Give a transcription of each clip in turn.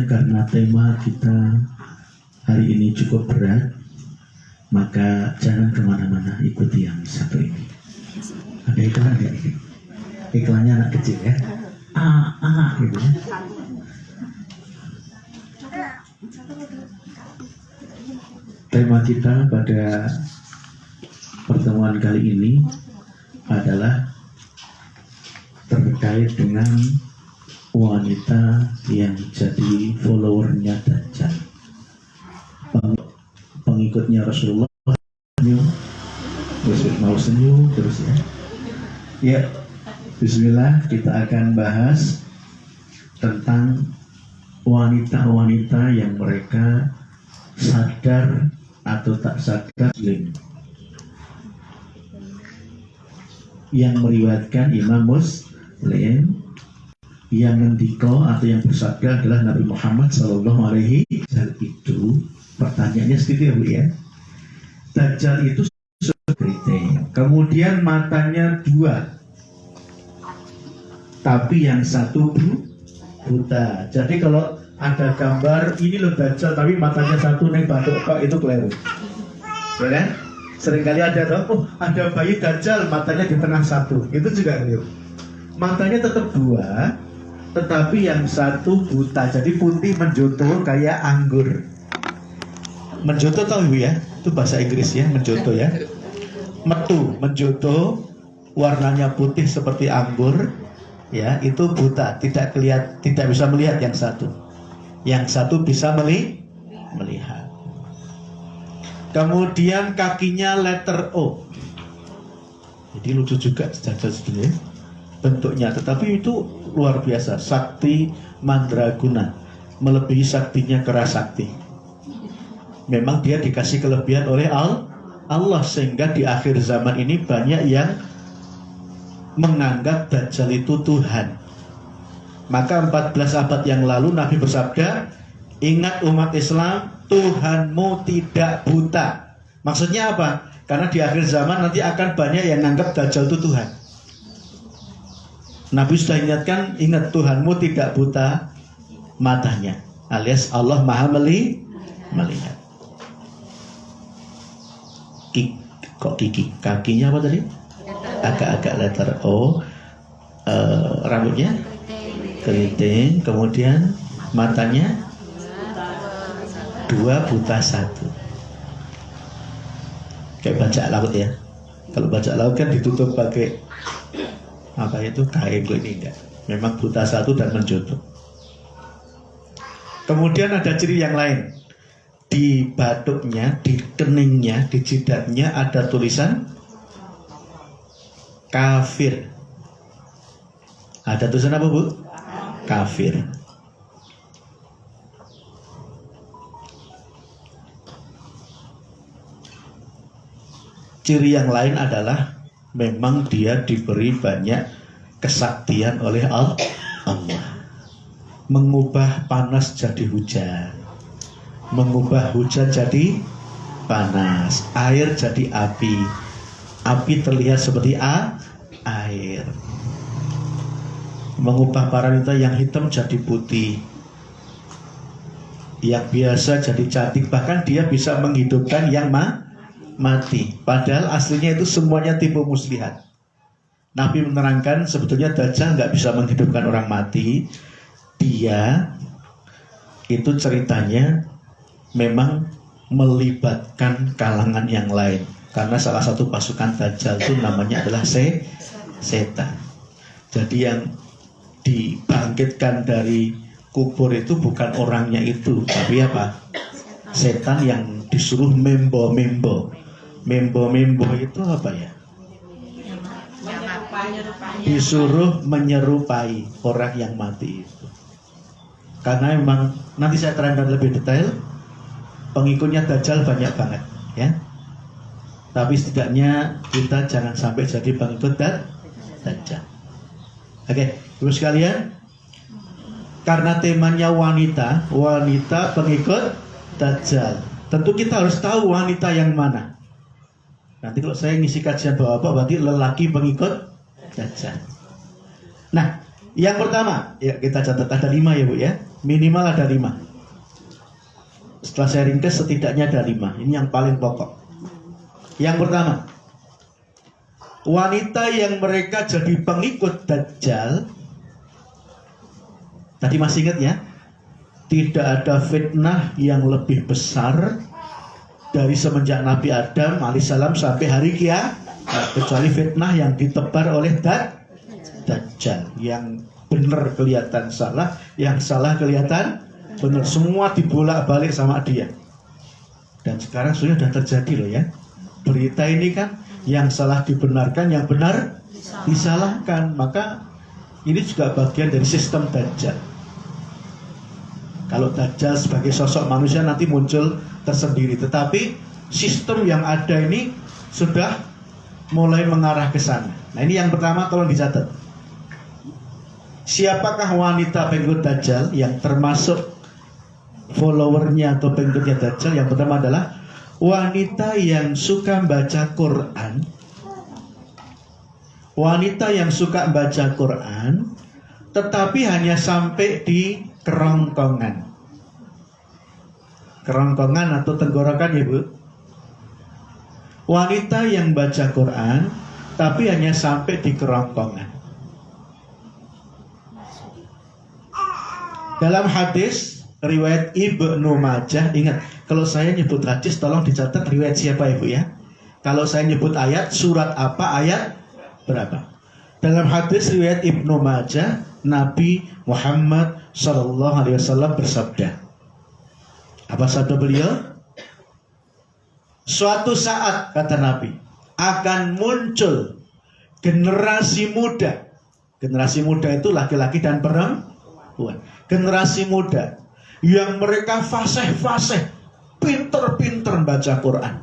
karena tema kita hari ini cukup berat, maka jangan kemana-mana, ikuti yang satu ini. Ada iklan nggak ini? Iklannya anak kecil ya. Gitu ya. Tema kita pada pertemuan kali ini adalah terkait dengan wanita yang jadi followernya Dajjal, pengikutnya Rasulullah. Terus mau senyum terus ya. Ya, bismillah, kita akan bahas tentang wanita-wanita yang mereka sadar atau tak sadar muslim, yang meriwayatkan Imam Muslim, yang mendiko atau yang bersabda adalah Nabi Muhammad SAW. Itu pertanyaannya seperti itu ya. Dajjal itu seperti, kemudian matanya dua, tapi yang satu buta. Jadi kalau ada gambar ini loh Dajjal tapi matanya satu nih batuk kok, itu keliru, ya kan? Seringkali ada ada bayi Dajjal matanya di tengah satu, itu juga keliru. Matanya tetap dua, tetapi yang satu buta, jadi putih menjoto kayak anggur. Menjoto tahu ibu ya? Itu bahasa Inggris ya, menjoto ya. Metu, menjoto, warnanya putih seperti anggur, ya itu buta, tidak bisa melihat yang satu. Yang satu bisa melihat. Kemudian kakinya letter O. Jadi lucu juga sebenarnya bentuknya, tetapi itu luar biasa, sakti mandraguna, melebihi saktinya Kerasakti. Memang dia dikasih kelebihan oleh Allah, sehingga di akhir zaman ini banyak yang menganggap Dajjal itu Tuhan. Maka 14 abad yang lalu Nabi bersabda, ingat umat Islam, Tuhanmu tidak buta. Maksudnya apa? Karena di akhir zaman nanti akan banyak yang menganggap Dajjal itu Tuhan. Nabi sudah ingatkan, ingat Tuhanmu tidak buta matanya, alias Allah maha melihat. Kakinya apa tadi? Agak-agak letter O. Rambutnya keriting, kemudian matanya dua, buta satu. Kayak bajak laut ya. Kalau bajak laut kan ditutup pakai apa itu, kain. Ini enggak, memang buta satu dan menjoto. Kemudian ada ciri yang lain. Di batuknya, di keningnya, di jidatnya ada tulisan kafir. Ada tulisan apa bu? Kafir. Ciri yang lain adalah memang dia diberi banyak kesaktian oleh Allah, mengubah panas jadi hujan, mengubah hujan jadi panas, air jadi api, api terlihat seperti air, mengubah para wanita yang hitam jadi putih, yang biasa jadi cantik, bahkan dia bisa menghidupkan yang mati. Padahal aslinya itu semuanya tipu muslihat. Nabi menerangkan sebetulnya Dajjal nggak bisa menghidupkan orang mati. Dia itu ceritanya memang melibatkan kalangan yang lain, karena salah satu pasukan Dajjal itu namanya adalah setan. Jadi yang dibangkitkan dari kubur itu bukan orangnya itu, tapi apa? Setan yang disuruh membo itu apa ya? Disuruh menyerupai orang yang mati itu. Karena memang nanti saya terangkan lebih detail, pengikutnya Dajjal banyak banget ya. Tapi setidaknya kita jangan sampai jadi pengikut Dajjal. Oke, terus sekalian, karena temanya wanita pengikut Dajjal, tentu kita harus tahu wanita yang mana. Nanti kalau saya ngisi kajian bapak berarti lelaki pengikut Dajjal. Nah, yang pertama, ya kita catat ada 5 ya bu ya. Minimal ada 5. Setelah saya ringkas setidaknya ada 5. Ini yang paling pokok. Yang pertama, wanita yang mereka jadi pengikut Dajjal. Tadi masih ingat ya? Tidak ada fitnah yang lebih besar dari semenjak Nabi Adam alaihissalam sampai hari kiamat, kecuali fitnah yang ditebar oleh Dajjal. Yang benar kelihatan salah, yang salah kelihatan benar, semua dibolak-balik sama dia. Dan sekarang sudah terjadi loh ya. Berita ini kan yang salah dibenarkan, yang benar disalahkan. Maka ini juga bagian dari sistem Dajjal. Kalau Dajjal sebagai sosok manusia nanti muncul tersendiri, tetapi sistem yang ada ini sudah mulai mengarah ke sana. Nah, ini yang pertama, tolong dicatat. Siapakah wanita pengikut Dajjal yang termasuk followernya atau pengikutnya Dajjal? Yang pertama adalah wanita yang suka baca Quran. Wanita yang suka baca Quran, tetapi hanya sampai di kerongkongan. Kerongkongan atau tenggorokan ya Bu. Wanita yang baca Quran, tapi hanya sampai di kerongkongan. Dalam hadis riwayat Ibnu Majah, ingat, kalau saya nyebut hadis tolong dicatat riwayat siapa Ibu ya. Kalau saya nyebut ayat, surat apa, ayat berapa. Dalam hadis riwayat Ibnu Majah, Nabi Muhammad SAW bersabda. Apa sabda beliau? Suatu saat, kata Nabi, akan muncul generasi muda. Generasi muda itu laki-laki dan perempuan. Generasi muda yang mereka fasih-fasih, pinter-pinter baca Quran.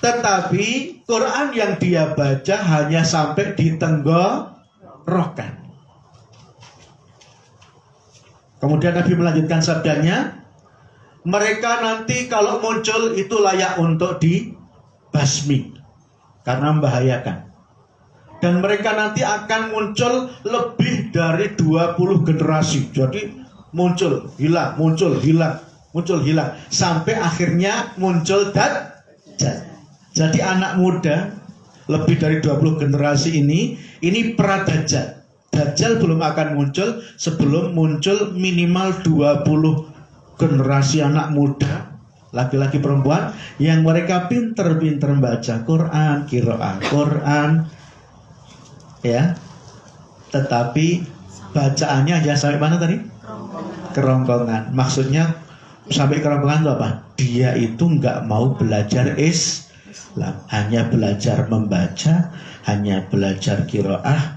Tetapi Quran yang dia baca hanya sampai di tenggorokan. Kemudian Nabi melanjutkan sabdanya, mereka nanti kalau muncul itu layak untuk dibasmi karena membahayakan. Dan mereka nanti akan muncul lebih dari 20 generasi. Jadi muncul, hilang, muncul, hilang, muncul, hilang, sampai akhirnya muncul Dajjal. Jadi anak muda lebih dari 20 generasi ini pra-Dajjal. Dajjal belum akan muncul sebelum muncul minimal 20 generasi anak muda, laki-laki perempuan, yang mereka pinter-pinter baca Quran, qiraah Quran, ya. Tetapi bacaannya hanya sampai mana tadi? Kerongkongan. Maksudnya sampai kerongkongan itu apa? Dia itu nggak mau belajar Islam, hanya belajar membaca, hanya belajar qiraah,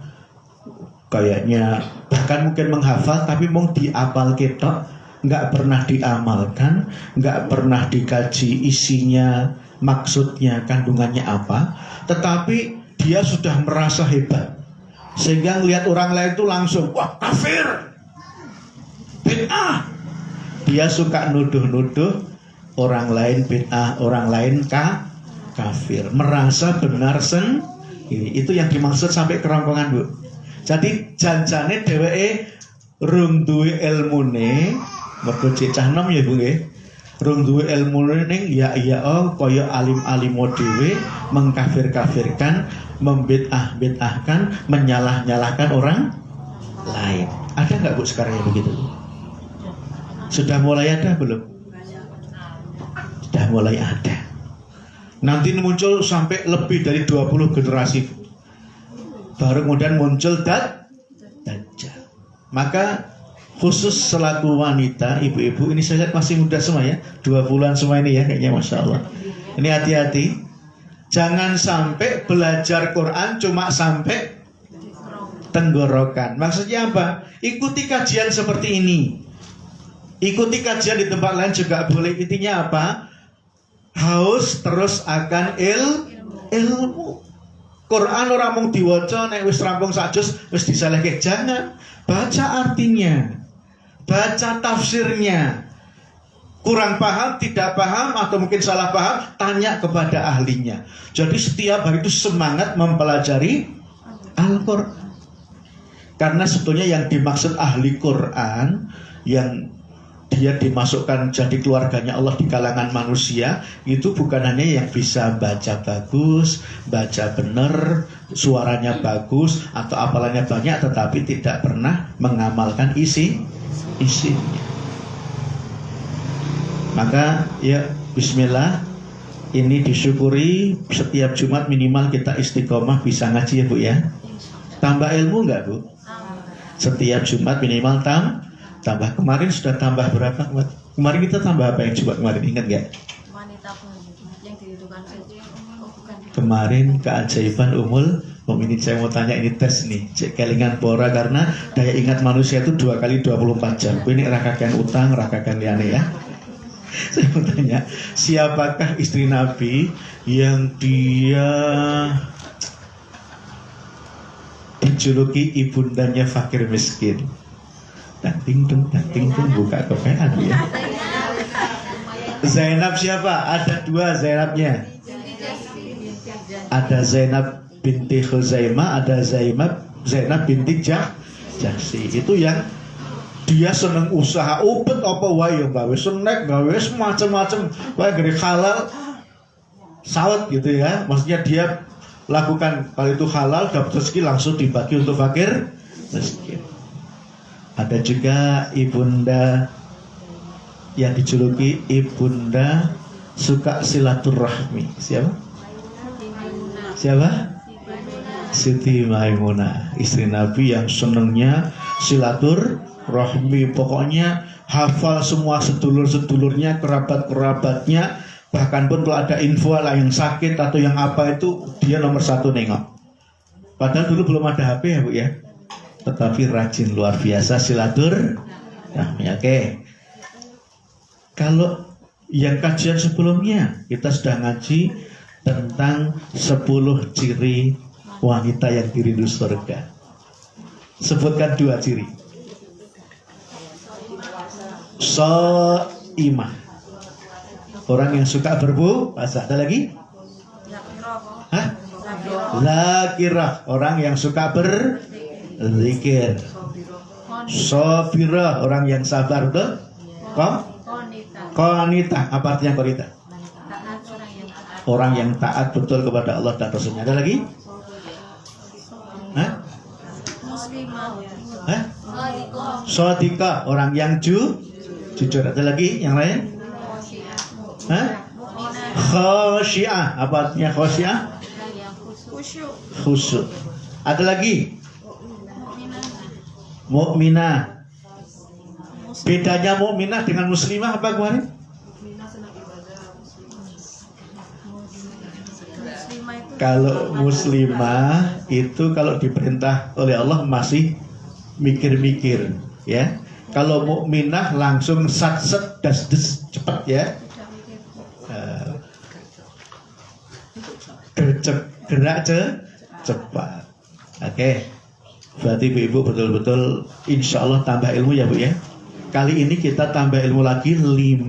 kayaknya bahkan mungkin menghafal, tapi mau diapal ketok, nggak pernah diamalkan, nggak pernah dikaji isinya, maksudnya, kandungannya apa. Tetapi dia sudah merasa hebat, sehingga ngelihat orang lain itu langsung, wah kafir, bid'ah. Dia suka nuduh-nuduh orang lain bid'ah, orang lain kafir, merasa benar sendiri. Itu yang dimaksud sampai kerongkongan Bu. Jadi janjane dheweke rung duwe ilmune, mergo cecah nom ya Bu nggih. Rung duwe ilmune ning ya kaya alim-alimo dhewe mengkafir-kafirkan, membid'ah-bid'ahkan, menyalah-nyalahkan orang lain. Ada enggak Bu sekarang yang begitu? Sudah mulai ada belum? Sudah mulai ada. Nanti muncul sampai lebih dari 20 generasi. Baru kemudian muncul Dajjal. Maka khusus selaku wanita, ibu-ibu, ini saya lihat masih muda semua ya, 20-an semua ini ya, kayaknya Masya Allah. Ini hati-hati, jangan sampai belajar Quran cuma sampai tenggorokan. Maksudnya apa? Ikuti kajian seperti ini, ikuti kajian di tempat lain juga boleh. Intinya apa? Haus terus akan ilmu. Quran orang mung diwaca nek wis rampung sak juz wis disalehke. Jangan, baca artinya, baca tafsirnya. Kurang paham, tidak paham, atau mungkin salah paham, tanya kepada ahlinya. Jadi setiap hari itu semangat mempelajari Al-Quran. Karena sebetulnya yang dimaksud ahli Quran, yang dia dimasukkan jadi keluarganya Allah di kalangan manusia, itu bukan hanya yang bisa baca bagus, baca benar, suaranya bagus, atau hafalannya banyak, tetapi tidak pernah mengamalkan isinya. Maka ya bismillah, ini disyukuri setiap Jumat minimal kita istiqomah bisa ngaji ya Bu ya. Tambah ilmu enggak Bu? Setiap Jumat minimal tambah. Kemarin sudah tambah berapa? Kemarin kita tambah apa yang Jumat kemarin, ingat enggak? Wanita yang dirindukan saja. Kemarin keajaiban Ummul Mukminin. Saya mau tanya, ini tes nih, cek kelingan pora, karena daya ingat manusia itu 2 kali 24 jam. Ini rakakan utang, rakakan liane ya. Saya mau tanya, siapakah istri Nabi yang dia dijuluki ibundanya fakir miskin? Ting tung buka kepean ya. Zainab siapa? Ada 2 Zainabnya. Ada Zainab binti Khuzaimah, ada Zainab binti Jahsi. Itu yang dia seneng usaha upet apa wae gawe snack, gawe semacam-macam, wae gede halal sawet gitu ya. Maksudnya dia lakukan kalau itu halal, dapat rezeki langsung dibagi untuk fakir miskin. Ada juga ibunda yang dijuluki ibunda suka silaturahmi. Siapa? Siti Maimunah, istri Nabi yang senengnya silaturahmi. Pokoknya hafal semua sedulur-sedulurnya, kerabat-kerabatnya. Bahkan pun kalau ada info lah yang sakit atau yang apa, itu dia nomor 1 nengok. Padahal dulu belum ada HP ya Bu ya. Tetapi rajin luar biasa silaturahmi. Oke. Kalau yang kajian sebelumnya kita sudah ngaji tentang 10 ciri wanita yang dirindu surga. Sebutkan 2 ciri. Shaimah, orang yang suka berpuasa. Ada lagi? Zakirah, orang yang suka berzikir. Sabirah, orang yang sabar. Betul? Qanita, apa artinya qanita? Orang yang taat betul kepada Allah dan Rasulnya. Ada lagi? Shadiqah, orang yang jujur. Ada lagi yang lain? Khosyi'ah, apa artinya khosyi'ah? Khusyuk. Ada lagi? Mukminah. Bedanya mukminah dengan muslimah apa kemarin? Kalau muslimah itu kalau diperintah oleh Allah masih mikir-mikir ya. Kalau mukminah langsung sat-set das-des cepat ya. Gerak cepat. Oke. Berarti ibu betul-betul insya Allah tambah ilmu ya Bu ya. Kali ini kita tambah ilmu lagi 5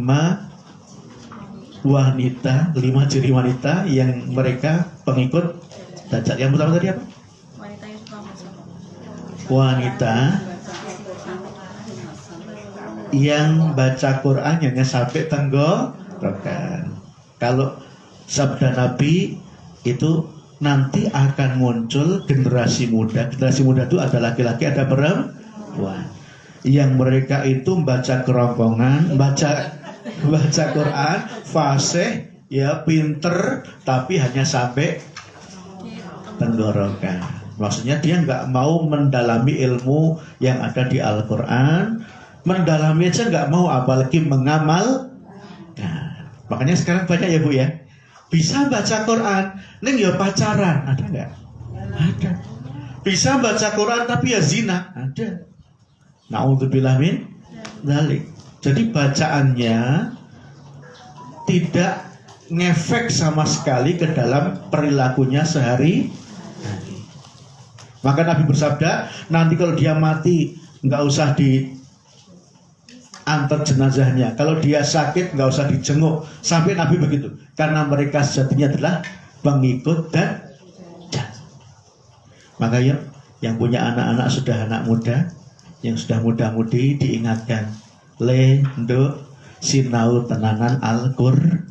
wanita, 5 ciri wanita yang mereka pengikut Dajjal. Yang pertama tadi apa? Wanita yang baca Quran hanya sampai tenggorokan. Kalau sabda Nabi itu nanti akan muncul generasi muda. Generasi muda itu ada laki-laki, ada perempuan. Yang mereka itu baca kerongkongan, baca Quran, fasih, ya pinter, tapi hanya sampai tenggorokan. Maksudnya dia nggak mau mendalami ilmu yang ada di Al-Quran, mendalami aja nggak mau, apalagi mengamal. Nah, makanya sekarang banyak ya Bu ya, bisa baca Quran, neng ya pacaran, ada nggak? Ada. Bisa baca Quran tapi ya zina, ada. Na'udzubillah min dzalik. Jadi bacaannya tidak ngefek sama sekali ke dalam perilakunya sehari-hari. Maka Nabi bersabda, nanti kalau dia mati nggak usah diantar jenazahnya. Kalau dia sakit nggak usah dijenguk. Sampai Nabi begitu. Karena mereka sejatinya adalah pengikut dan makanya Yang punya anak-anak sudah anak muda, yang sudah muda-mudi diingatkan, le nduk sinau tenanan Al-Qur'an.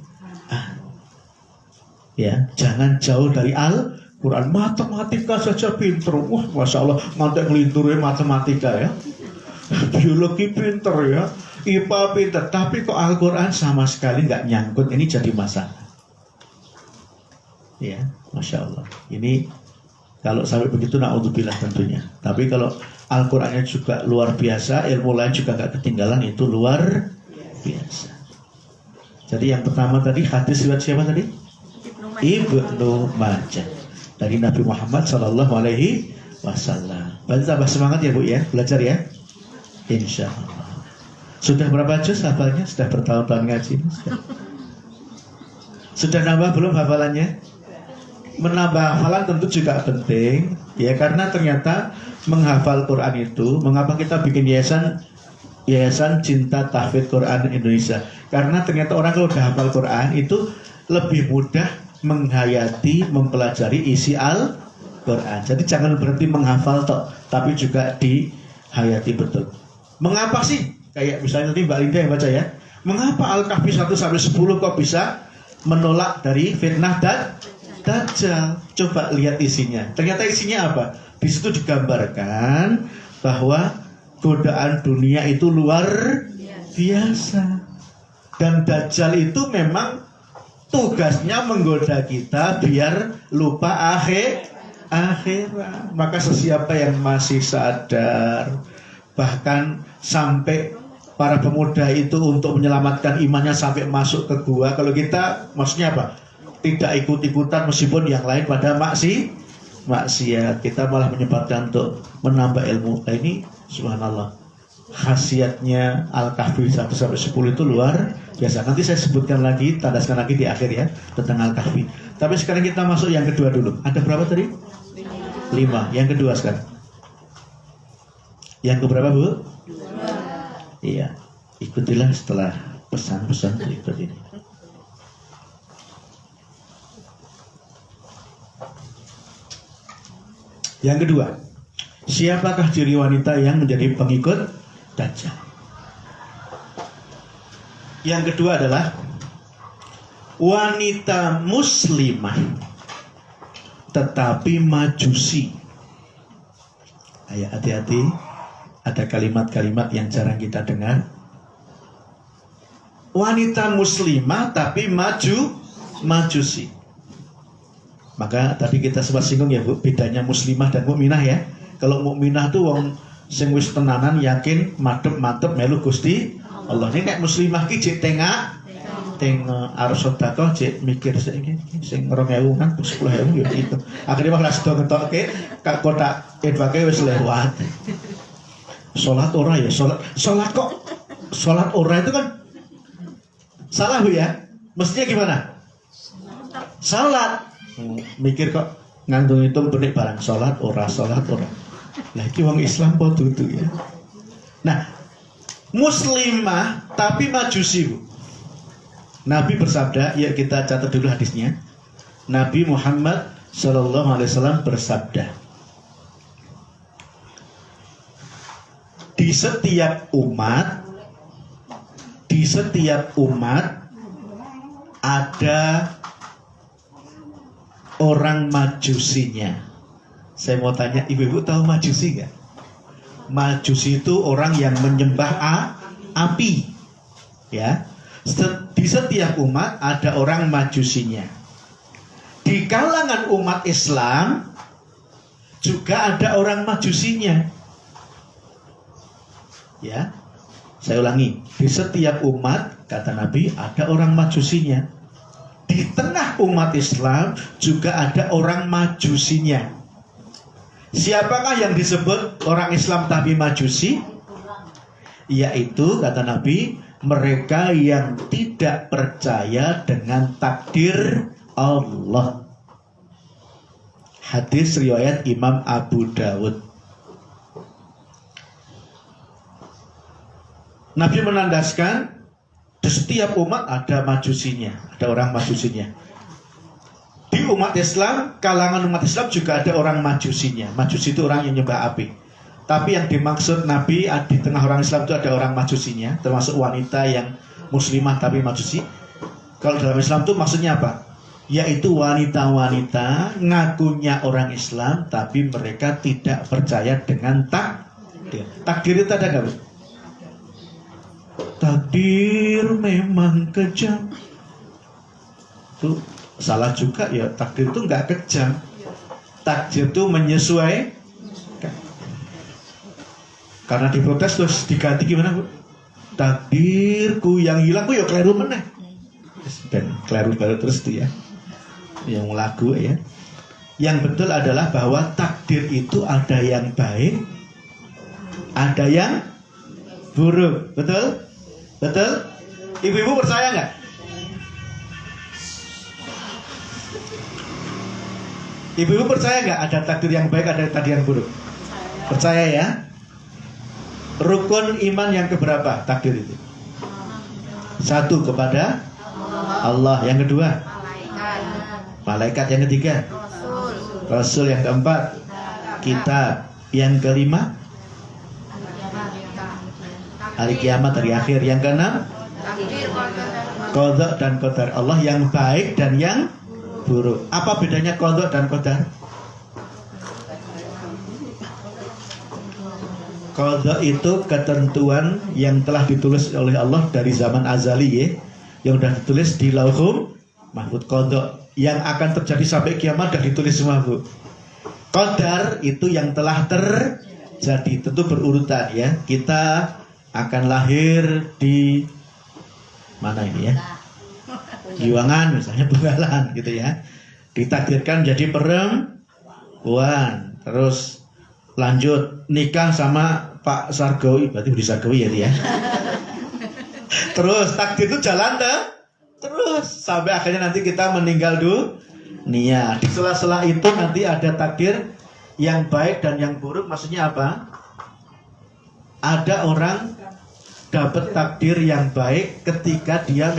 Ya, jangan jauh dari Al-Qur'an. Matematika saja pinter. Wah, Masya Allah, ngantek ngelinturnya matematika ya. Biologi pinter ya, IPA pinter. Tapi kok Al-Qur'an sama sekali nggak nyangkut. Ini jadi masalah. Ya, Masya Allah. Ini kalau sampai begitu na'udzubillah tentunya. Tapi kalau Al-Qur'annya juga luar biasa, ilmu lain juga nggak ketinggalan, itu luar biasa. Jadi yang pertama tadi hadis riwayat siapa tadi? Ibnu Majah dari Nabi Muhammad Sallallahu Alaihi Wasallam. Berarti tambah semangat ya Bu ya, belajar ya. Insya Allah. Sudah berapa juz hafalnya? Sudah bertahun-tahun ngaji? Sudah nambah belum hafalannya? Menambah hafalan tentu juga penting ya, karena ternyata menghafal Quran itu, mengapa kita bikin yayasan Cinta Tahfidz Quran Indonesia, karena ternyata orang kalau udah hafal Quran itu lebih mudah menghayati, mempelajari isi Al-Quran. Jadi jangan berhenti menghafal toh, tapi juga dihayati betul. Mengapa sih? Kayak misalnya tadi Mbak Linda yang baca ya, mengapa Al-Kahfi 1-10 kok bisa menolak dari fitnah dan Dajjal? Coba lihat isinya. Ternyata isinya apa? Di situ digambarkan bahwa godaan dunia itu luar biasa. Dan Dajjal itu memang tugasnya menggoda kita biar lupa akhirat. Maka sesiapa yang masih sadar, bahkan sampai para pemuda itu untuk menyelamatkan imannya sampai masuk ke gua. Kalau kita maksudnya apa? Tidak ikut-ikutan meskipun yang lain pada maksiat, kita malah menyempatkan untuk menambah ilmu. Nah, ini subhanallah, khasiatnya Al-Kahfi 1-10 itu luar biasa. Nanti saya sebutkan lagi, tandaskan lagi di akhir ya tentang Al-Kahfi. Tapi sekarang kita masuk yang kedua dulu. Ada berapa tadi? 5. Yang kedua sekarang. Yang keberapa Bu? 2. Iya, ikutilah setelah pesan-pesan berikut ini. Yang kedua, siapakah ciri wanita yang menjadi pengikut Dajjal? Yang kedua adalah wanita muslimah tetapi majusi. Ayo hati-hati, ada kalimat-kalimat yang jarang kita dengar. Wanita muslimah tapi majusi. Maka tadi kita sempat singgung ya Bu, bedanya muslimah dan mukminah ya. Kalau mukminah tuh wong sing wis tenanan yakin madhep melu Gusti Allah. Ini nek muslimah ki jek tengak arep sedekah jek mikir sing 2000 kan 10.000 ya gitu. Akhirnya malah sedo ngetokke kak kotak edwake wis lewat. Salat ora ya, salat kok salat ora itu kan salah Bu ya. Mestinya gimana? Salat. Mikir kok ngandung hitung benik barang sholat ora. Nah ini wong Islam kok dudu ya. Nah muslimah tapi majusi Bu. Nabi bersabda, ya kita catat dulu hadisnya. Nabi Muhammad SAW bersabda, di setiap umat ada orang majusinya. Saya mau tanya, ibu-ibu tahu majusi nggak? Majusi itu orang yang menyembah api. Ya, di setiap umat ada orang majusinya. Di kalangan umat Islam juga ada orang majusinya. Ya, saya ulangi, di setiap umat kata Nabi ada orang majusinya. Di tengah umat Islam juga ada orang majusinya. Siapakah yang disebut orang Islam tapi majusi? Yaitu kata Nabi, mereka yang tidak percaya dengan takdir Allah. Hadis riwayat Imam Abu Dawud. Nabi menandaskan di setiap umat ada majusinya, ada orang majusinya. Di umat Islam, kalangan umat Islam juga ada orang majusinya. Majusi itu orang yang nyembah api. Tapi yang dimaksud Nabi di tengah orang Islam itu ada orang majusinya, termasuk wanita yang muslimah tapi majusi. Kalau dalam Islam itu maksudnya apa? Yaitu wanita-wanita ngakunya orang Islam tapi mereka tidak percaya dengan takdir. Takdir itu ada nggak, Bu? Takdir memang kejam. Itu salah juga ya, takdir itu nggak kejam. Takdir itu menyesuaikan. Karena diprotes terus diganti gimana, Bu? Takdirku yang hilang, ku ya keliru meneh. Dan keliru baru terus tuh ya. Yang lagu ya. Yang betul adalah bahwa takdir itu ada yang baik, ada yang buruk. Betul? Betul? Ibu-ibu percaya nggak? Ibu-ibu percaya nggak ada takdir yang baik, ada takdir yang buruk? Percaya ya? Rukun iman yang keberapa takdir itu? Satu, kepada Allah. Yang kedua, malaikat. Yang ketiga, Rasul. Yang keempat, kitab. Yang kelima, hari kiamat, hari akhir. Yang keenam, qadha dan qadar Allah yang baik dan yang buruk. Apa bedanya qadha dan qadar? Qadha itu ketentuan yang telah ditulis oleh Allah dari zaman azali ya, yang sudah ditulis di Lauhul Mahfuz. Qadha yang akan terjadi sampai kiamat sudah ditulis semua, Bu. Qadar itu yang telah terjadi, tentu berurutan ya. Kita akan lahir di mana ini ya? Giwangan misalnya, Bunggalan gitu ya. Ditakdirkan jadi perempuan, terus lanjut nikah sama Pak Sargowi, berarti Budi Sargowi ya dia. Terus takdir itu jalan terus sampai akhirnya nanti kita meninggal dunia. Di sela-sela itu nanti ada takdir yang baik dan yang buruk. Maksudnya apa? Ada orang dapat takdir yang baik ketika dia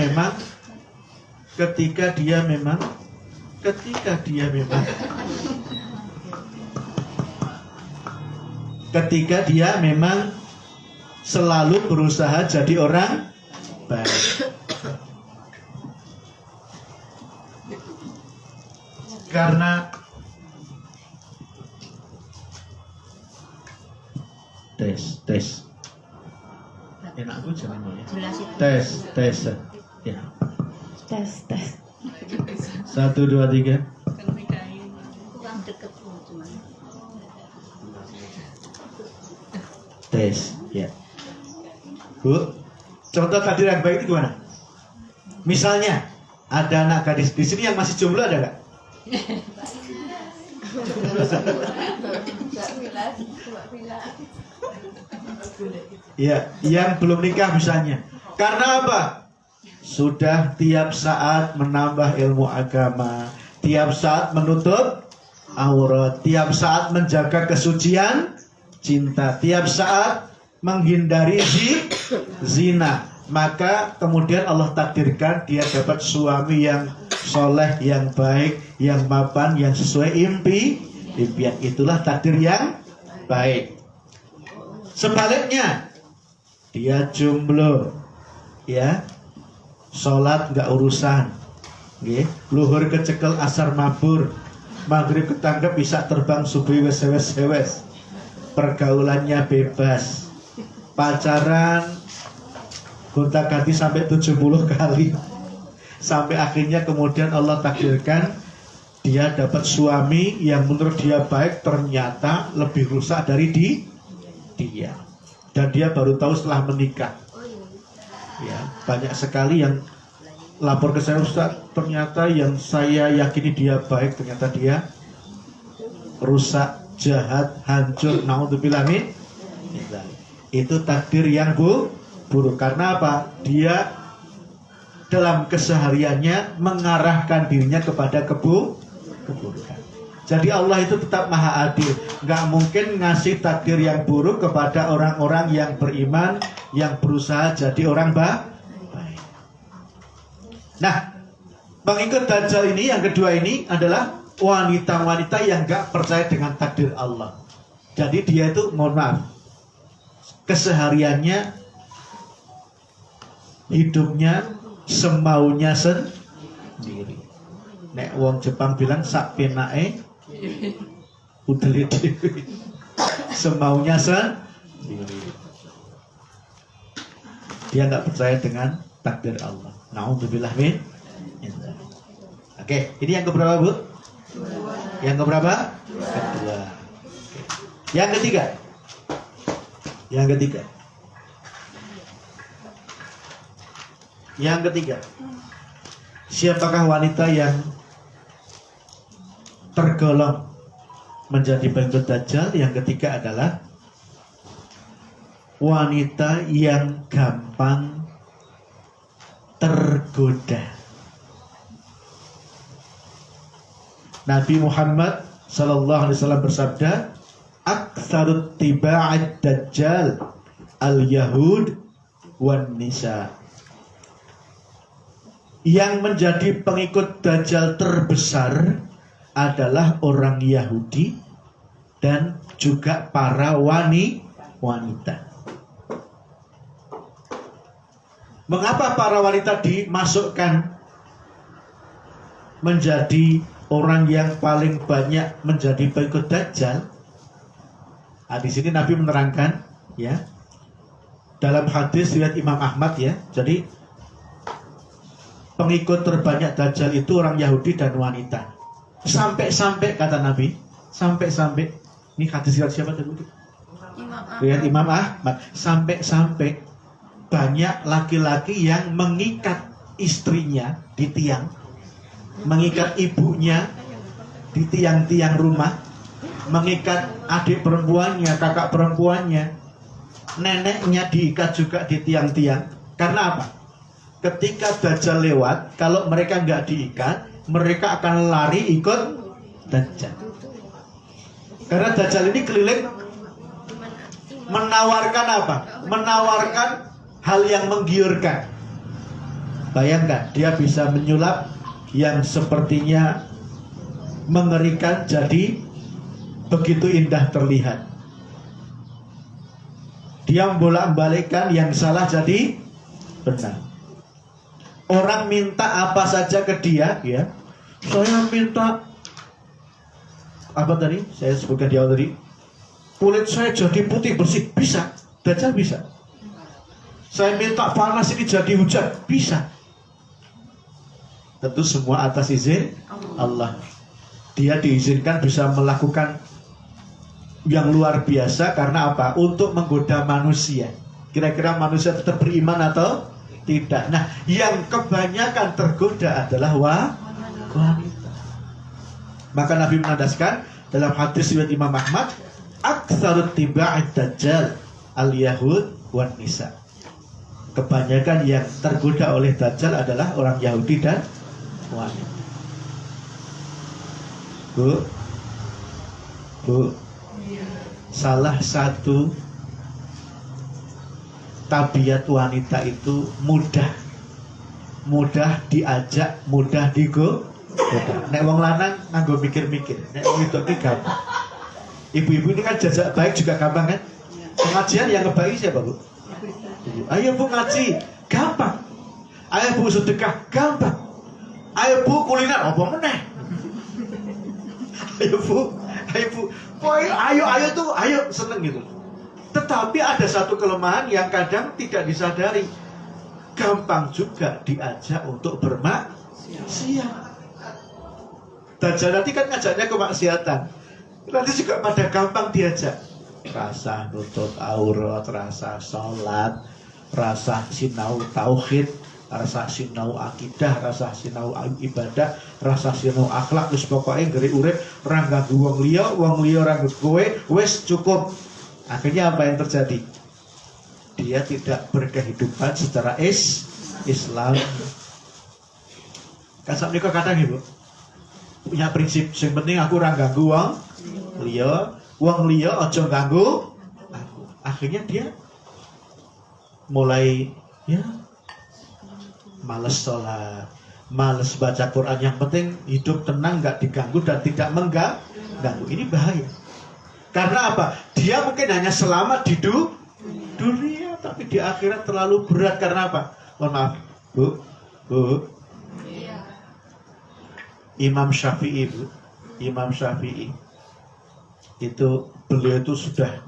memang selalu berusaha jadi orang baik. Karena tes enak aku jangan mau ya. Tes ya. Tes 1, 2, 3. Tes ya. Bu, contoh takdir yang baik itu gimana? Misalnya ada anak gadis di sini yang masih jomblo, ada nggak? Ya, yang belum nikah misalnya. Karena apa? Sudah tiap saat menambah ilmu agama, tiap saat menutup aurat, tiap saat menjaga kesucian cinta, tiap saat menghindari zina. Maka kemudian Allah takdirkan dia dapat suami yang soleh, yang baik, yang mapan, yang sesuai impian. Itulah takdir yang baik. Sebaliknya, dia jomblo, ya, sholat nggak urusan, luhur kecekel asar mabur, maghrib ketangkep bisa terbang subuh wes, pergaulannya bebas, pacaran gonta-ganti sampai 70 kali, sampai akhirnya kemudian Allah takdirkan dia dapat suami yang menurut dia baik, ternyata lebih rusak dari dia, dan dia baru tahu setelah menikah. Ya, banyak sekali yang lapor ke saya, Ustaz, ternyata yang saya yakini dia baik, ternyata dia rusak, jahat, hancur, naudzubillah min. Itu takdir yang buruk. Karena apa? Dia dalam kesehariannya mengarahkan dirinya kepada keburukan. Jadi Allah itu tetap maha adil. Gak mungkin ngasih takdir yang buruk kepada orang-orang yang beriman, yang berusaha jadi orang baik. Nah, Pengikut Dajjal ini yang kedua ini adalah wanita-wanita yang gak percaya dengan takdir Allah. Jadi dia itu, mohon maaf, kesehariannya hidupnya semaunya sendiri. Nek wong Jepang bilang sak penake udele dhewe. Semaunya sendiri. Dia nggak percaya dengan takdir Allah. Nauzubillah min. Oke, ini yang keberapa, Bu? Yang keberapa? Kedua. Oke. Yang ketiga. Yang ketiga. Yang ketiga. Siapakah wanita yang tergolong menjadi pengikut Dajjal? Yang ketiga adalah wanita yang gampang tergoda. Nabi Muhammad sallallahu alaihi wasallam bersabda, "Aktsarut tiba'ad dajjal al-yahud wan nisa." Yang menjadi pengikut Dajjal terbesar adalah orang Yahudi dan juga para wanita. Mengapa para wanita dimasukkan menjadi orang yang paling banyak menjadi pengikut Dajjal? Nah, di sini Nabi menerangkan, ya, dalam hadis riwayat Imam Ahmad, ya. Jadi pengikut terbanyak Dajjal itu orang Yahudi dan wanita. Sampai-sampai kata Nabi, sampai-sampai, ini hadis riwayat siapa tadi? Riwayat Imam Ahmad. Sampai-sampai banyak laki-laki yang mengikat istrinya di tiang, mengikat ibunya di tiang-tiang rumah, mengikat adik perempuannya, kakak perempuannya, neneknya diikat juga di tiang-tiang. Karena apa? Ketika Dajjal lewat, kalau mereka nggak diikat, mereka akan lari ikut Dajjal. Karena Dajjal ini keliling menawarkan apa? Menawarkan hal yang menggiurkan. Bayangkan, dia bisa menyulap yang sepertinya mengerikan jadi begitu indah terlihat. Dia membolak-balikkan yang salah jadi benar. Orang minta apa saja ke dia, ya. Saya minta apa tadi? Saya sebutkan di awal tadi. Kulit saya jadi putih bersih, bisa. Dajjal bisa. Saya minta panas ini jadi hujan, bisa. Tentu semua atas izin Allah. Dia diizinkan bisa melakukan yang luar biasa karena apa? Untuk menggoda manusia. Kira-kira manusia tetap beriman atau tidak? Nah, yang kebanyakan tergoda adalah wanita. Maka Nabi menandaskan dalam hadis riwayat Imam Ahmad, aktsarut tiba'id dajjal al-yahud wan nisa. Kebanyakan yang tergoda oleh Dajjal adalah orang Yahudi dan wanita. Bu, salah satu tabiat wanita itu mudah diajak, mudah digoda. Nek wong lanang nganggo mikir-mikir, nek wong wedok iki gampang. Ibu-ibu ini kan jajak baik juga gampang kan? Pengajian yang ngebaik siapa, Bu? Ayo Bu ngaji, gampang. Ayo Bu sedekah, gampang. Ayo Bu kuliner, apa meneh? Ayo Bu, ayo tuh, ayo seneng gitu. Tetapi ada satu kelemahan yang kadang tidak disadari. Gampang juga diajak untuk bermaksiat. Dajjal nanti kan ngajaknya kemaksiatan. Nanti juga pada gampang diajak. Rasa nutup aurat, rasa sholat, rasa sinau tauhid, rasa sinau akidah, rasa sinau ibadah, rasa sinau akhlak. Terus pokoknya ngeri urip ora ganggu wong liya ora ganggu kowe, wis cukup. Akhirnya apa yang terjadi? Dia tidak berkehidupan secara Islam. Kan sak menika kadang Ibu punya prinsip, yang penting aku ora ganggu wong liya aja ganggu aku. Akhirnya dia mulai ya males sholat, males baca Quran, yang penting hidup tenang, nggak diganggu dan tidak mengganggu. Ini bahaya. Karena apa? Dia mungkin hanya selamat di dunia, tapi di akhirat terlalu berat. Karena apa? Mohon maaf, Bu. Iya. Imam Syafi'i, Bu. Imam Syafi'i itu, beliau itu sudah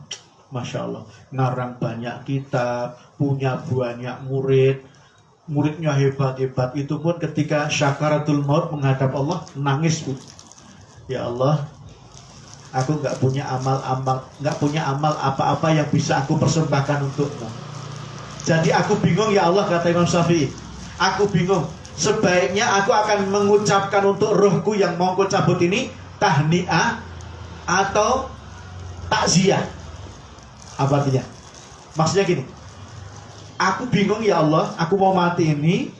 Masya Allah, ngarang banyak kitab, punya banyak muridnya hebat-hebat. Itu pun ketika syakaratul maut menghadap Allah, nangis, Bu. Ya Allah, aku nggak punya amal apa-apa yang bisa aku persembahkan untukmu. Jadi aku bingung ya Allah, kata Imam Syafi'i. Aku bingung. Sebaiknya aku akan mengucapkan untuk rohku yang mau aku cabut ini tahniah atau takziah. Apa artinya? Maksudnya gini, aku bingung ya Allah, aku mau mati ini,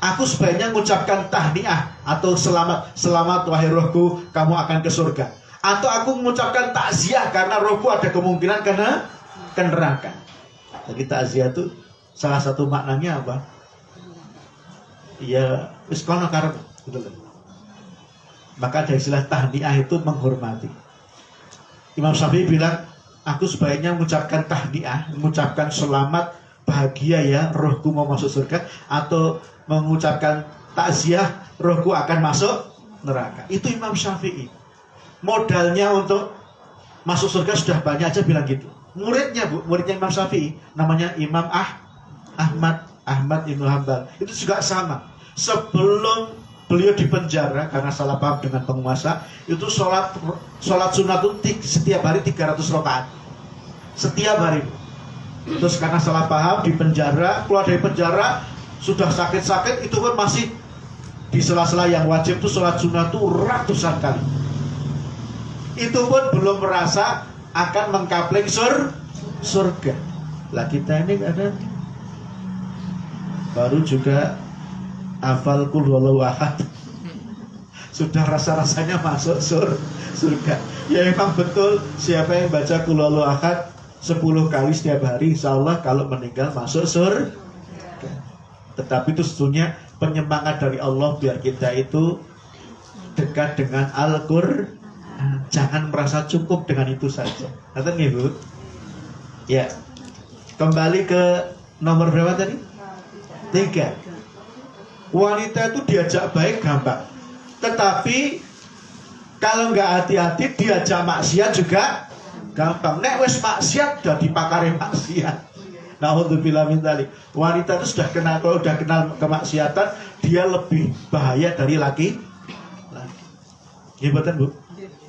aku sebaiknya mengucapkan tahniah atau selamat wahai rohku, kamu akan ke surga. Atau aku mengucapkan takziah karena rohku ada kemungkinan kena ke neraka. Jadi takziah itu salah satu maknanya apa? Ya, wis kono karep, gitu loh. Maka ada istilah tahniah itu menghormati. Imam Syafi'i bilang, aku sebaiknya mengucapkan tahniah, mengucapkan selamat, bahagia ya, rohku mau masuk surga, atau mengucapkan takziah, rohku akan masuk neraka. Itu Imam Syafi'i. Modalnya untuk masuk surga sudah banyak aja bilang gitu. Muridnya, Bu, muridnya Imam Syafi'i, namanya Imam Ahmad Ibnu Hanbal. Itu juga sama. Sebelum beliau dipenjara karena salah paham dengan penguasa, itu sholat sunat itu setiap hari 300 rakaat. Setiap hari. Terus karena salah paham di penjara, keluar dari penjara sudah sakit-sakit, itu pun masih di sela-sela yang wajib itu sholat sunat itu ratusan kali. Itu pun belum merasa akan mengkapling surga. Lah kita ini ada baru juga hafal qul huwallahu ahad, sudah rasa-rasanya masuk surga. Ya memang betul, siapa yang baca qul huwallahu ahad 10 kali setiap hari, insya Allah kalau meninggal masuk surga. Tetapi itu sebetulnya penyemangat dari Allah biar kita itu dekat dengan Al-Qur'an. Jangan merasa cukup dengan itu saja. Ngerti nggih, Bu? Ya. Kembali ke nomor berapa tadi? 3. Wanita itu diajak baik gampang, tetapi kalau nggak hati-hati diajak maksiat juga gampang. Nek wes maksiat udah dipakari maksiat. Nauzubillah min dzalik. Wanita itu kalau udah kenal kemaksiatan, dia lebih bahaya dari laki. Iya betul, Bu.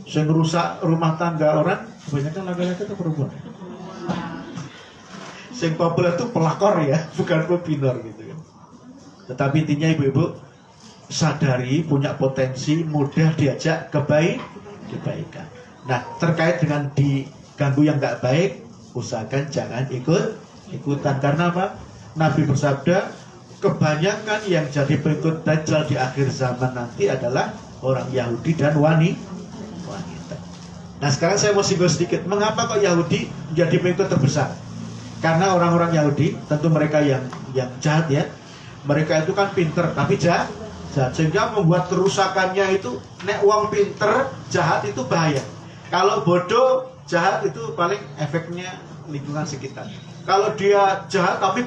Yang rusak rumah tangga orang kebanyakan laki-laki atau perempuan. Yang populer itu pelakor ya, bukan pebinor gitu kan. Tetapi intinya ibu-ibu sadari punya potensi, mudah diajak kebaikan. Nah, terkait dengan diganggu yang nggak baik, usahakan jangan ikutan. Karena apa? Nabi bersabda, kebanyakan yang jadi pengikut Dajjal di akhir zaman nanti adalah orang Yahudi dan wanita. Nah, sekarang saya mau singgung sedikit, mengapa kok Yahudi menjadi pengikut terbesar? Karena orang-orang Yahudi, tentu mereka yang jahat ya. Mereka itu kan pinter, tapi jahat. Sehingga membuat kerusakannya itu, nek wong pinter, jahat itu bahaya. Kalau bodoh, jahat itu paling efeknya lingkungan sekitar. Kalau dia jahat tapi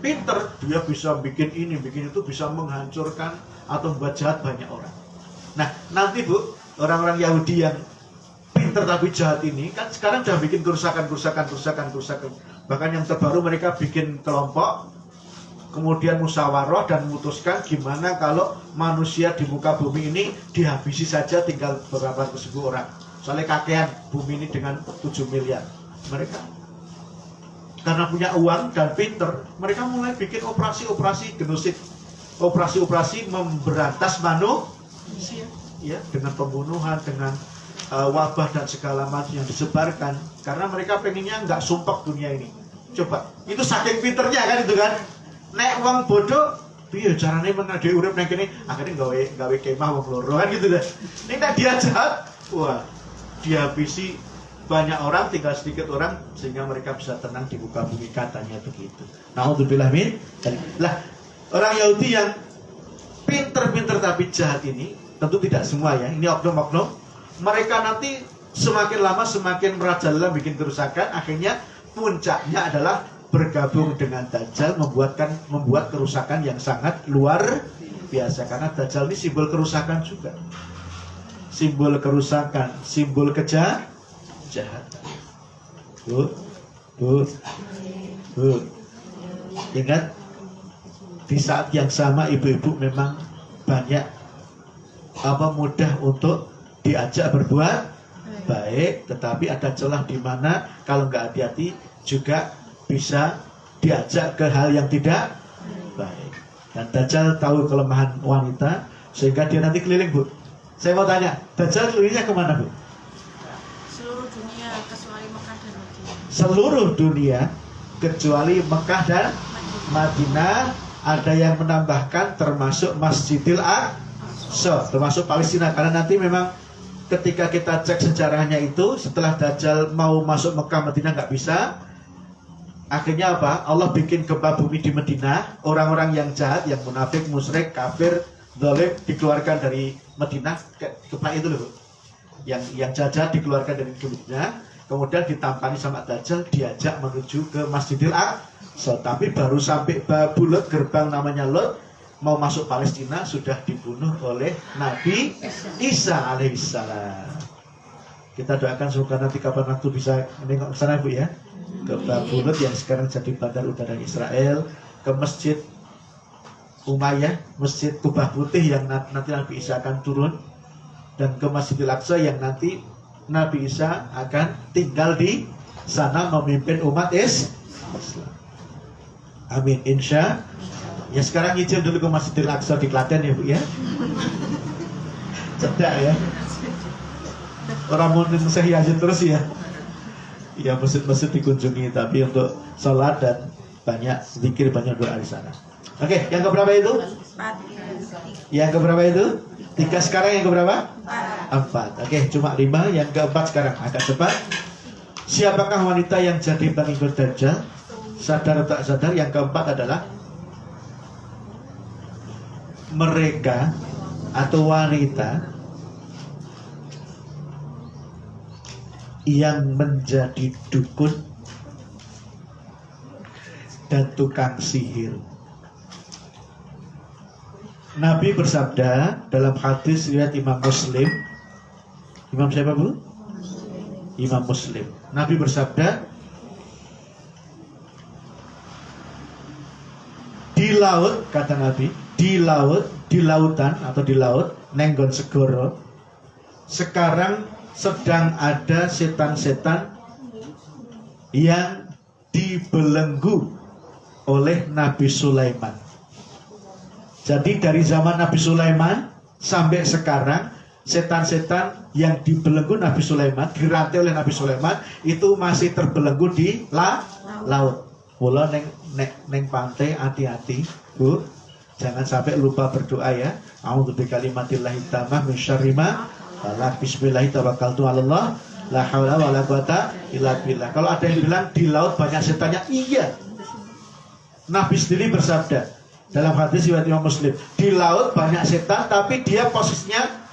pinter, dia bisa bikin ini, bikin itu, bisa menghancurkan atau membuat jahat banyak orang. Nah, nanti Bu, orang-orang Yahudi yang pinter tapi jahat ini, kan sekarang sudah bikin kerusakan. Bahkan yang terbaru mereka bikin kelompok, kemudian musyawarah dan memutuskan gimana kalau manusia di muka bumi ini dihabisi saja tinggal beberapa ribu orang. Soalnya kakean bumi ini dengan 7 miliar. Mereka karena punya uang dan pinter, mereka mulai bikin operasi-operasi genosid, operasi-operasi memberantas manusia, ya, dengan pembunuhan, dengan wabah dan segala macam yang disebarkan. Karena mereka pengennya nggak sumpek dunia ini. Coba, itu saking pinternya kan itu kan. Nek wong bodoh, piye carane menade urip nang kene, akhirnya gawe kemah wong loro kan gitu deh. Nek dia jahat, wah, dihabisi banyak orang, tinggal sedikit orang sehingga mereka bisa tenang di muka bumi, katanya begitu. Nauzubillah min. Lah, orang Yahudi yang pinter-pinter tapi jahat ini, tentu tidak semua ya, ini oknum-oknum, mereka nanti semakin lama semakin merajalela bikin kerusakan, akhirnya puncaknya adalah bergabung dengan Dajjal membuat kerusakan yang sangat luar biasa. Karena Dajjal ini simbol kerusakan juga, simbol kerusakan, simbol kejahatan. Ingat, di saat yang sama ibu-ibu memang banyak mudah untuk diajak berbuat baik, tetapi ada celah di mana kalau nggak hati-hati juga bisa diajak ke hal yang tidak baik. Dan Dajjal tahu kelemahan wanita sehingga dia nanti keliling, Bu. Saya mau tanya, Dajjal kelilingnya kemana, Bu? Seluruh dunia kecuali Mekah dan Madinah. Seluruh dunia kecuali Mekah dan Madinah. Ada yang menambahkan termasuk Masjidil Aqsa, termasuk Palestina. Karena nanti memang ketika kita cek sejarahnya itu, setelah Dajjal mau masuk Mekah Madinah nggak bisa, akhirnya apa? Allah bikin gempa bumi di Madinah. Orang-orang yang jahat, yang munafik, musyrik, kafir, zalim dikeluarkan dari Madinah. Gempa itu loh, yang jahat dikeluarkan dari Madinah, kemudian ditampani sama Dajjal, diajak menuju ke Masjidil Aqsa. Tapi baru sampai Babulot, gerbang namanya Lot, mau masuk Palestina, sudah dibunuh oleh Nabi Isa alaihissalam. Kita doakan semoga nanti kapan waktu bisa menengok ke sana, Bu, ya, ke Babulot yang sekarang jadi bandar udara Israel, ke Masjid Umayyah, Masjid Kubah Putih yang nanti Nabi Isa akan turun, dan ke Masjidil Aqsa yang nanti Nabi Isa akan tinggal di sana memimpin umat Islam. Amin, insya. Ya sekarang izin dulu ke Masjidil Aqsa di Klaten ya, Bu, ya. Cedak ya. Orang mau sehiyajin terus ya. Ya, masjid-masjid dikunjungi, tapi untuk sholat dan banyak zikir, banyak doa di sana. Oke, yang keberapa itu? 4. Yang keberapa itu? 3 sekarang, yang keberapa? 4. Oke, cuma 5. Yang keempat sekarang, agak cepat. Siapakah wanita yang jadi pengikut Dajjal? Sadar atau tak sadar? Yang keempat adalah mereka atau wanita yang menjadi dukun dan tukang sihir. Nabi bersabda dalam hadis riwayat Imam Muslim. Imam siapa, Bu? Imam Muslim. Nabi bersabda, di laut, kata Nabi, di lautan atau di laut, nenggon segoro, sekarang sedang ada setan-setan yang dibelenggu oleh Nabi Sulaiman. Jadi dari zaman Nabi Sulaiman sampai sekarang, setan-setan yang dibelenggu Nabi Sulaiman, dirantai oleh Nabi Sulaiman, itu masih terbelenggu di laut. Mula neng pantai hati-hati, Bu. Jangan sampai lupa berdoa ya. A'udzu bikalimatillahi tammah min syarri ma khalaq. Bismillahi tawakkaltu 'alallah. La haula wala quwata illa billah. Kalau ada yang bilang di laut banyak setannya, iya. Nabi sendiri bersabda dalam hadis riwayat Imam Muslim, di laut banyak setan tapi dia posisinya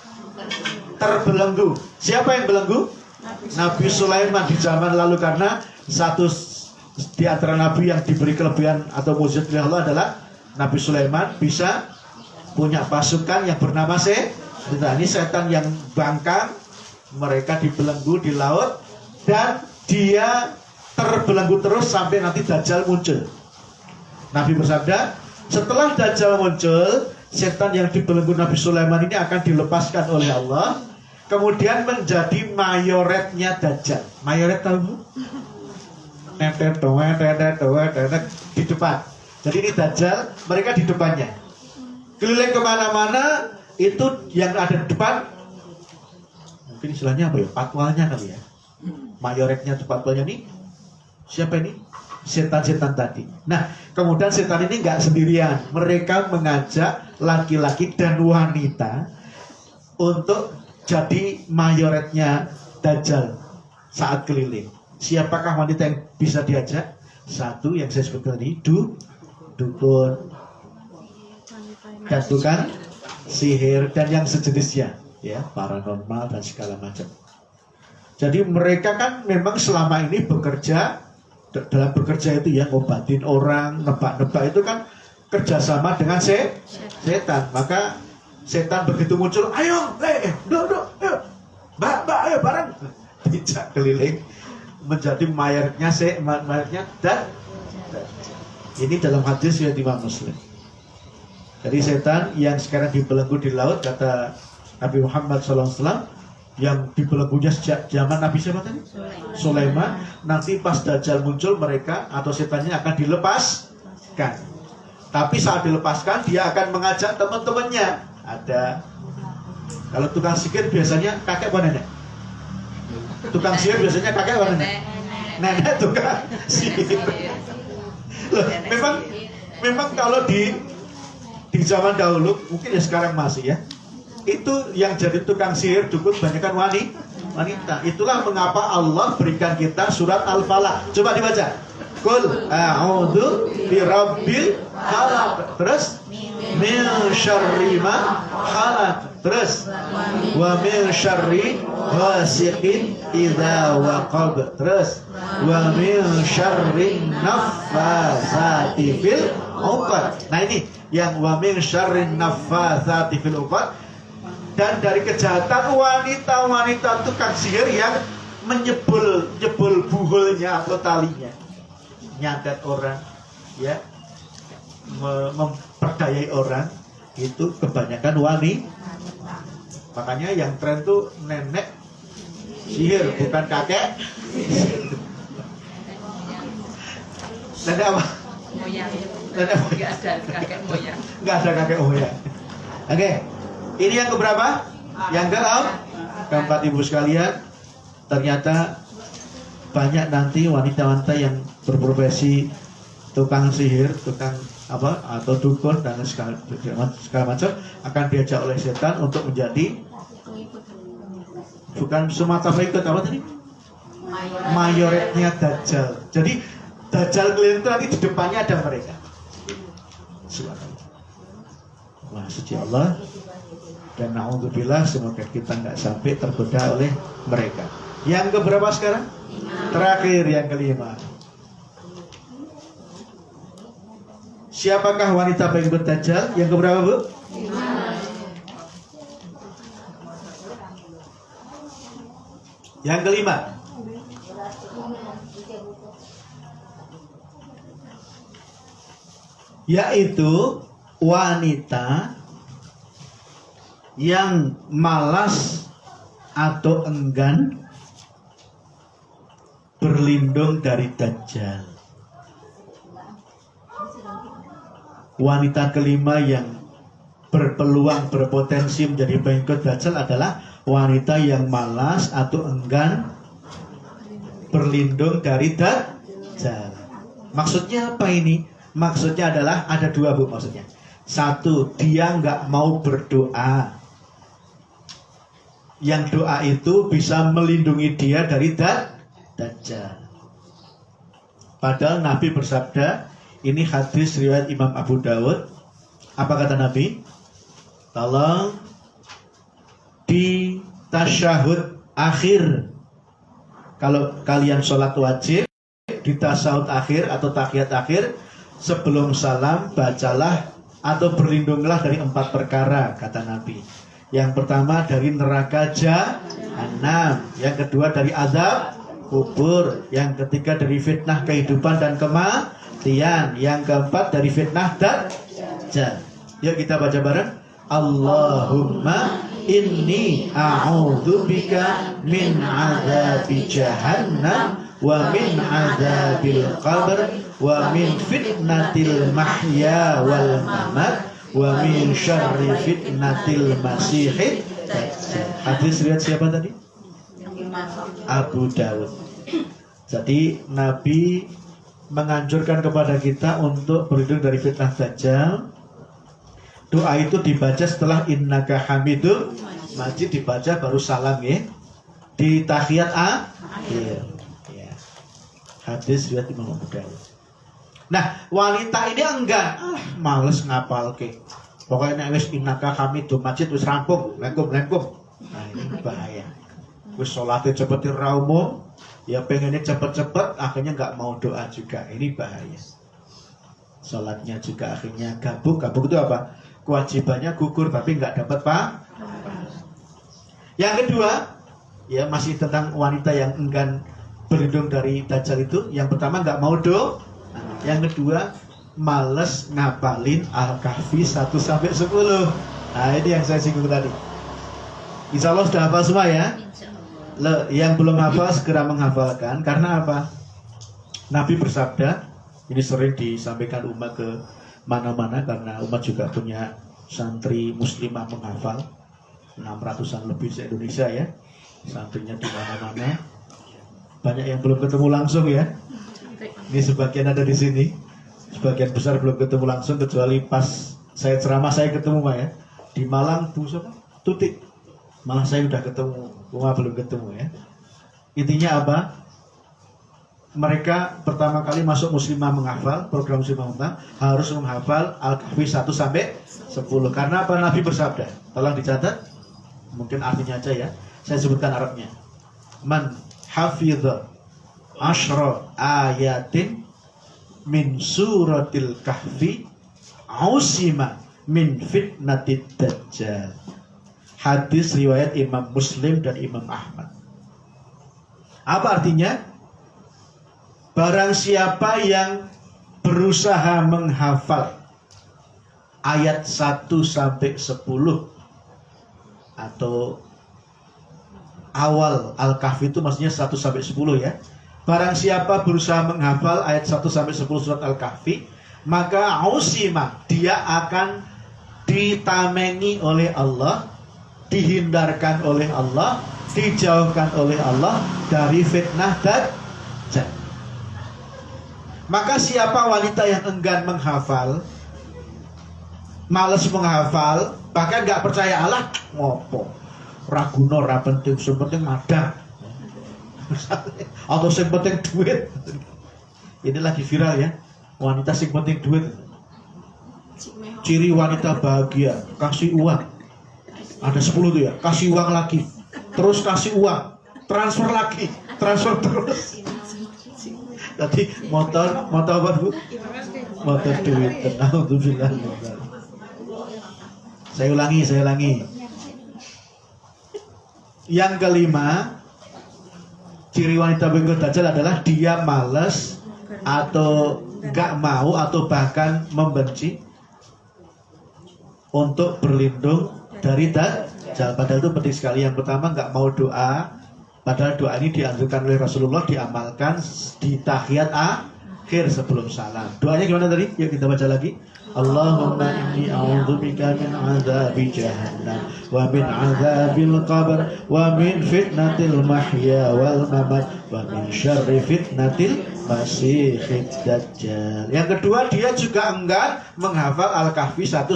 terbelenggu. Siapa yang belenggu? Nabi Sulaiman di zaman lalu, karena satu di antara nabi yang diberi kelebihan atau mukjizat oleh Allah adalah Nabi Sulaiman bisa punya pasukan yang bernama setan. Ini setan yang bangkang, mereka dibelenggu di laut dan dia terbelenggu terus sampai nanti Dajjal muncul. Nabi bersabda, setelah Dajjal muncul, setan yang dibelenggu Nabi Sulaiman ini akan dilepaskan oleh Allah, kemudian menjadi mayoretnya Dajjal. Mayoret tahu? Di depan. Jadi ini Dajjal, mereka di depannya. Keliling kemana-mana, itu yang ada di depan, mungkin istilahnya apa ya? Patwalnya kali ya. Mayoretnya itu patwalnya nih. Siapa ini? Setan-setan tadi. Nah, kemudian setan ini nggak sendirian. Mereka mengajak laki-laki dan wanita untuk jadi mayoretnya Dajjal saat keliling. Siapakah wanita yang bisa diajak? Satu yang saya sebutkan tadi, dukun dan tukang sihir dan yang sejenisnya, ya, paranormal dan segala macam. Jadi mereka kan memang selama ini bekerja, dalam bekerja itu ya ngobatin orang, nebak-nebak itu kan kerjasama dengan setan. Maka setan begitu muncul, ayo, duduk, ayo, mbak, ayo bareng, bijak keliling menjadi mayatnya dan ini dalam hadis riwayat Imam Muslim. Jadi setan yang sekarang dibelenggu di laut, kata Nabi Muhammad SAW, yang dibelenggunya sejak zaman Nabi siapa tadi? Sulaiman. Nanti pas Dajjal muncul, mereka atau setannya akan dilepaskan. Tapi saat dilepaskan, dia akan mengajak teman-temannya. Ada, kalau tukang sihir biasanya kakek apa nenek? Tukang sihir biasanya kakek apa nenek? Nenek tukang sihir. Loh, memang kalau di zaman dahulu, mungkin ya sekarang masih ya, itu yang jadi tukang sihir dukun banyakkan wanita. Itulah mengapa Allah berikan kita surat Al-Falaq. Coba dibaca. Qul a'udzu birabbil falaq. Terus min syarri ma khalaq. Terus wa min syarri ghasiqin idza waqab. Terus wa min syarri naffatsati fil 'uqad. Nah ini yang wa min syarri naffatsati fil 'uqad. Dan dari kejahatan wanita-wanita tukang sihir yang menyebul buhulnya atau talinya, nyantet orang, ya, memperdayai orang, itu kebanyakan wanita. Makanya yang tren tuh nenek sihir, bukan kakek. Nenek apa? Moyang. Nenek Nggak ada kakek moyang. Nggak ada kakek moyang. Oke, ini yang keberapa? Yang keempat, ibu sekalian. Ternyata banyak nanti wanita-wanita yang berprofesi tukang sihir, tukang apa atau dukun dan segala macam akan diajak oleh setan untuk menjadi bukan semata pengikut apa tadi? Mayoretnya Dajjal. Jadi Dajjal keliling itu nanti di depannya ada mereka. Wah, suci Allah. Dan na'udzubillah, semoga kita nggak sampai tergoda oleh mereka. Yang keberapa sekarang? Terakhir, yang kelima. Siapakah wanita pengikut Dajjal? Yang keberapa, Bu? Yang kelima. Yaitu wanita yang malas atau enggan berlindung dari Dajjal. Wanita kelima yang berpeluang, berpotensi menjadi pengikut Dajjal adalah wanita yang malas atau enggan berlindung dari Dajjal. Maksudnya apa ini? Maksudnya adalah ada dua, Bu, maksudnya. Satu, dia nggak mau berdoa. Yang doa itu bisa melindungi dia dari Dajjal. Padahal Nabi bersabda, ini hadis riwayat Imam Abu Dawud. Apa kata Nabi? Tolong di tasyahud akhir, kalau kalian sholat wajib, di tasyahud akhir atau tahiyat akhir, sebelum salam bacalah atau berlindunglah dari 4 perkara, kata Nabi. Yang pertama dari neraka jahanam, yang kedua dari azab kubur, yang ketiga dari fitnah kehidupan dan kematian, yang keempat dari fitnah Dajjal. Yuk kita baca bareng. Allahumma inni a'udzubika min azabi jahannam wa min azabil qabr wa min fitnatil mahya wal mamat wa min syarri fitnatil masihid Dajjal. Hadis riwayat siapa tadi? Abu Dawud. Jadi Nabi menganjurkan kepada kita untuk berlindung dari fitnah Dajjal. Doa itu dibaca setelah innaka hamidul majid, dibaca baru salam ya. Di tahiyat akhir. Ya. Hadis riwayat Imam Abu Dawud. Nah, wanita ini enggan, males ngapal ke. Pokoknya nek wis innaka hamidum majid wis rampung, lengkum. Nah, ini bahaya. Wis salate cepet ra umum, ya pengennya cepet-cepet, akhirnya nggak mau doa juga. Ini bahaya. Salatnya juga akhirnya gabung itu apa? Kewajibannya gugur tapi nggak dapat pak. Yang kedua, ya masih tentang wanita yang enggan berlindung dari dajjal itu. Yang pertama nggak mau doa. Yang kedua males ngapalin Al-Kahfi 1-10. Nah ini yang saya singgung tadi. Insya Allah sudah hafal semua ya. Yang belum hafal segera menghafalkan. Karena apa? Nabi bersabda, ini sering disampaikan umat ke mana-mana karena umat juga punya santri muslimah menghafal 600-an lebih se-Indonesia ya. Santrinya di mana-mana. Banyak yang belum ketemu langsung ya. Ini sebagian ada di sini. Sebagian besar belum ketemu langsung kecuali pas saya ceramah saya ketemu Pak ya. Di Malang Bu Tutik. Malah saya udah ketemu, rumah belum ketemu ya. Intinya apa? Mereka pertama kali masuk muslimah menghafal, program muslimah menghafal, harus menghafal Al-Kahfi 1-10. Karena apa? Nabi bersabda. Tolong dicatat. Mungkin artinya aja ya. Saya sebutkan Arabnya. Man hafidha asyra ayatin min suratil kahfi ausima min fitnatid dajjal. Hadis riwayat Imam Muslim dan Imam Ahmad. Apa artinya? Barang siapa yang berusaha menghafal ayat 1-10 atau awal Al-Kahfi itu maksudnya 1-10 ya. Barang siapa berusaha menghafal ayat 1-10 surat Al-Kahfi, maka ausima, dia akan ditamengi oleh Allah, dihindarkan oleh Allah, dijauhkan oleh Allah dari fitnah dajjal. Maka siapa wanita yang enggan menghafal, malas menghafal, bahkan nggak percaya Allah, ngopo, raguno, ra penting, sing penting madang, atau sing penting duit. Ini lagi viral ya, wanita sing penting duit. Ciri wanita bahagia, kasih uang. Ada 10 tuh ya, kasih uang lagi, terus kasih uang, transfer lagi, transfer terus. Tadi motor apa Bu? Motor duit. Alhamdulillah. Saya ulangi. Yang kelima, ciri wanita pengikut dajjal adalah dia malas atau gak mau atau bahkan membenci untuk berlindung dari dajjal. Padahal itu penting sekali. Yang pertama gak mau doa. Padahal doa ini dianjurkan oleh Rasulullah, diamalkan di tahiyat akhir sebelum salam. Doanya gimana tadi? Yuk kita baca lagi. Allahumma inni a'udzubika min 'adzabi jahannam wa min 'adzabil qabr wa min fitnatil mahya wal mamat wa min syarri fitnatil masiihid dajjal. Yang kedua, dia juga enggan menghafal Al-Kahfi 1-10.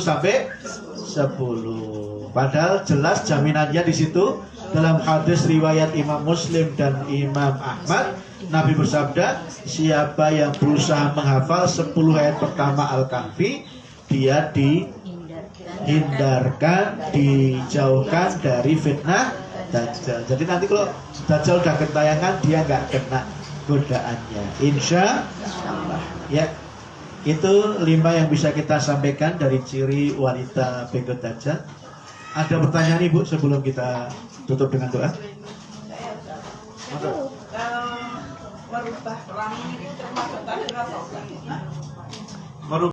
Padahal jelas jaminannya di situ. Dalam hadis riwayat Imam Muslim dan Imam Ahmad, Nabi bersabda, siapa yang berusaha menghafal 10 ayat pertama Al-Kahfi, dia dihindarkan, dijauhkan dari fitnah dajjal. Jadi nanti kalau dajjal udah kentayangan, dia nggak kena godaannya, insya Allah. Ya, itu 5 yang bisa kita sampaikan dari ciri wanita pengikut dajjal. Ada pertanyaan Ibu sebelum kita tutup dengan doa? Merubah kelamin itu termasuk tadi rasa.